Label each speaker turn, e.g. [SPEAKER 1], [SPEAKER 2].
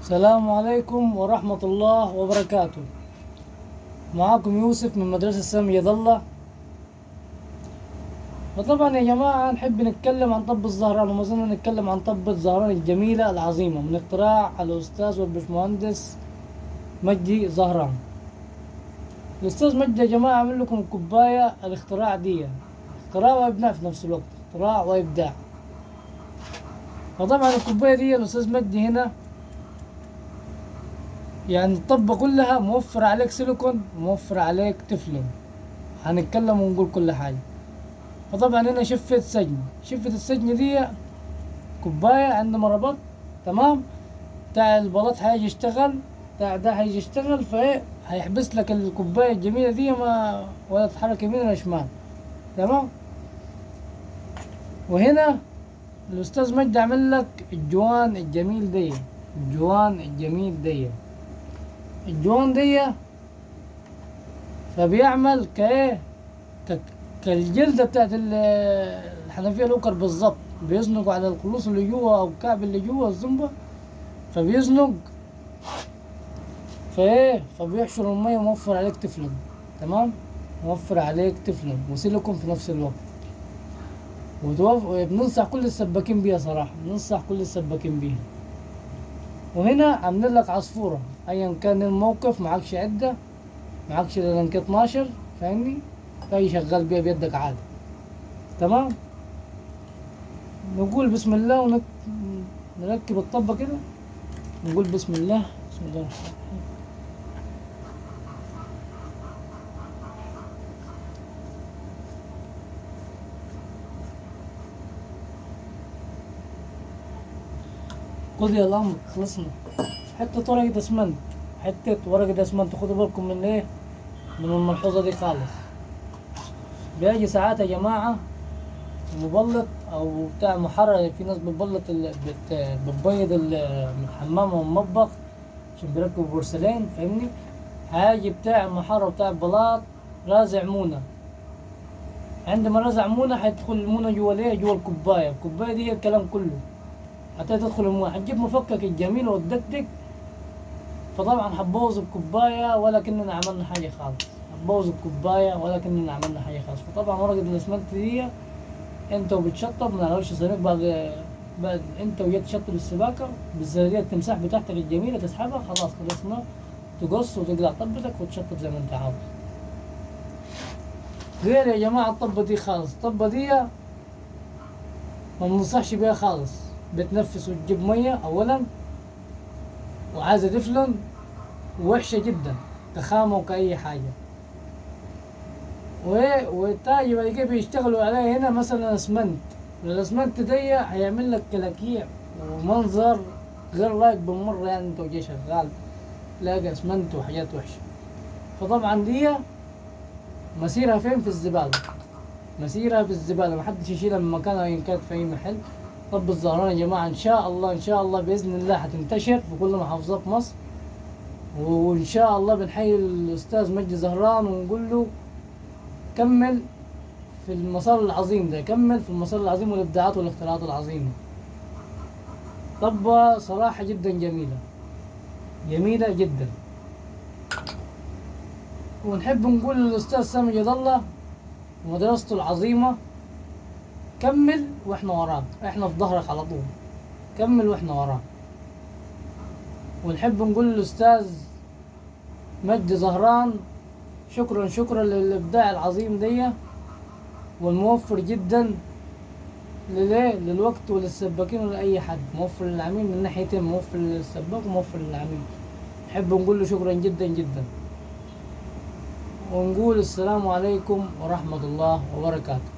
[SPEAKER 1] السلام عليكم ورحمة الله وبركاته. معاكم يوسف من مدرسة سامي الله. وطبعا يا جماعة نحب نتكلم عن طب الزهران، وما زلنا نتكلم عن طب الزهران الجميلة العظيمة من اختراع الأستاذ والبشمهندس مجدي زهران. الأستاذ مجدي يا جماعة عمل لكم كوباية الاختراع دي، اختراع وإبداع في نفس الوقت، اختراع وإبداع. فطبعا الكوباية دي الأستاذ مجدي هنا يعني الطبة كلها موفر عليك سيليكون وموفر عليك تفلون. هنتكلم ونقول كل حاجة. فطبعا هنا شفة سجن، شفة السجن دي كوباية عندما ربط تمام بتاع البلاط هيجي يشتغل، بتاع ده هيجي يشتغل، فايه هيحبس لك الكوباية الجميلة دي ما ولا تتحرك يمين ولا شمال. تمام. وهنا الأستاذ مجدي عمل لك الجوان الجميل دي، الجوان الجميل دي، الجوان دي فبيعمل كايه كالجلدة بتاعت الحنفية الأوكر بالظبط، بيزنق على الخلوص اللي جوا أو الكعب اللي جوا الزنبة، فبيزنق فبيحشر المية وموفر عليك تفلون. تمام، موفر عليك تفلون وسيليكون في نفس الوقت. بننصح كل السباكين بيها صراحة، بننصح كل السباكين بيها. وهنا عاملين لك عصفورة أيا كان الموقف، معكش عدة، معكش لانك 12 فاهمني، فاي شغال بيها بيدك عادي. تمام. نقول بسم الله ونركب الطبة كده، نقول بسم الله. بسم الله الرحمن الرحيم. قضي الأمر، خلصنا. حتة ورقة اسمنت، حتة ورقة اسمنت، خدوا بالكم من ايه، من الملحوظة دي خالص. بيجي ساعات يا جماعة مبلط او بتاع محرر، في ناس بتبلط بتبيض الحمام والمطبخ عشان بيركبوا بورسلين فاهمني. هاجي بتاع محرر بتاع البلاط رازع مونة، عندما رزع مونة هيدخل المونة جوا الايه، جوا الكوباية. الكوباية دي الكلام كله حتى تدخل المونة، هتجيب مفكك الجميل وتدكدك، فطبعا هتبوظ الكوباية ولا كأننا عملنا حاجة خالص، هتبوظ الكوباية ولا كأننا عملنا حاجة خالص. فطبعا ورقة الاسمنت دي انت وبتشطب من على وش صينيك، بعد انت وجيت تشطب السباكة بالزرادية التمساح بتاعتك الجميلة تسحبها، خلاص خلصنا، تقص وتقلع طبتك وتشطب زي ما انت عاوز. غير يا جماعة الطبة دي خالص، الطبة دي ما بننصحش بيها خالص، بتنفس وتجيب مية اولا، وعايزة تفلن، ووحشة جدا كخامة وكأي حاجة. والتاجر بعد بيشتغلوا عليه هنا مثلا اسمنت، الاسمنت دي هيعمل لك كلاكيع ومنظر غير لايق بالمرة، يعني انت وجاي شغال تلاقي اسمنت وحاجات وحشة. فطبعا دي مسيرها فين؟ في الزبالة، مسيرها في الزبالة، محدش يشيلها من مكانها ان كانت في اي محل. طب الزهران يا جماعة ان شاء الله ان شاء الله بإذن الله هتنتشر في كل محافظات مصر، وان شاء الله بنحيي الاستاذ مجدي زهران ونقول له كمل في المسار العظيم ده، كمل في المسار العظيم والابداعات والاختراعات العظيمة. طبة صراحة جدا جميلة، جميلة جدا. ونحب نقول للأستاذ سامي الله ومدرسته العظيمة كمل واحنا وراك، احنا في ظهرك على طول، كمل واحنا وراك. ونحب نقول للأستاذ مجدي زهران شكرا شكرا للإبداع العظيم دي، والموفر جدا للوقت وللسباكين ولأي حد، موفر للعميل من ناحيتين، موفر للسباك وموفر للعميل. نحب نقول له شكرا جدا جدا، ونقول السلام عليكم ورحمة الله وبركاته.